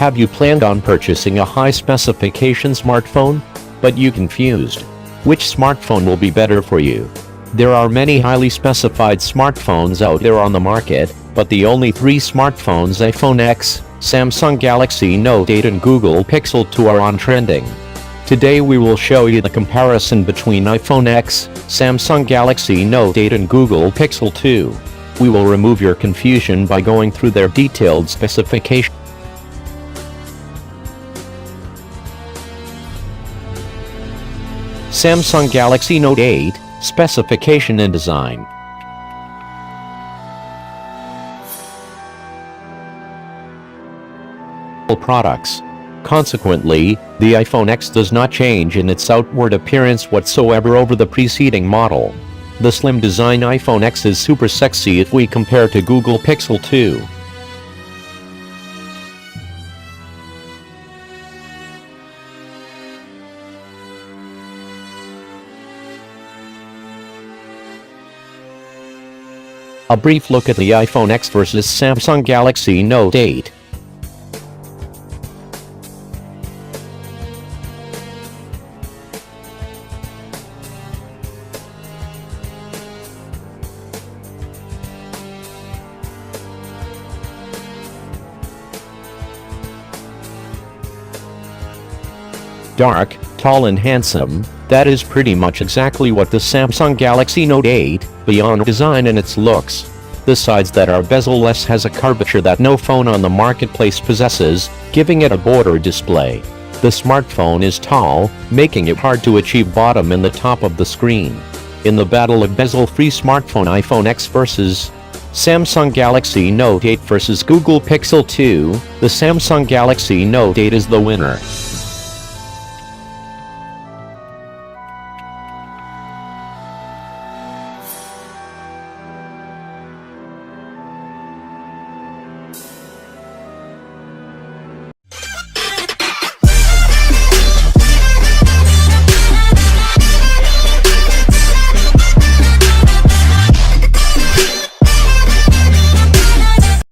Have you planned on purchasing a high-specification smartphone? But you confused. Which smartphone will be better for you? There are many highly specified smartphones out there on the market, but the only three smartphones, iPhone X, Samsung Galaxy Note 8 and Google Pixel 2, are on trending. Today we will show you the comparison between iPhone X, Samsung Galaxy Note 8 and Google Pixel 2. We will remove your confusion by going through their detailed specifications. Samsung Galaxy Note 8, specification and design. Products. Consequently, the iPhone X does not change in its outward appearance whatsoever over the preceding model. The slim design iPhone X is super sexy if we compare to Google Pixel 2. A brief look at the iPhone X versus Samsung Galaxy Note 8. Dark, tall and handsome, that is pretty much exactly what the Samsung Galaxy Note 8, beyond design and its looks. The sides that are bezel-less has a curvature that no phone on the marketplace possesses, giving it a border display. The smartphone is tall, making it hard to achieve bottom and the top of the screen. In the battle of bezel-free smartphone, iPhone X versus Samsung Galaxy Note 8 versus Google Pixel 2, the Samsung Galaxy Note 8 is the winner.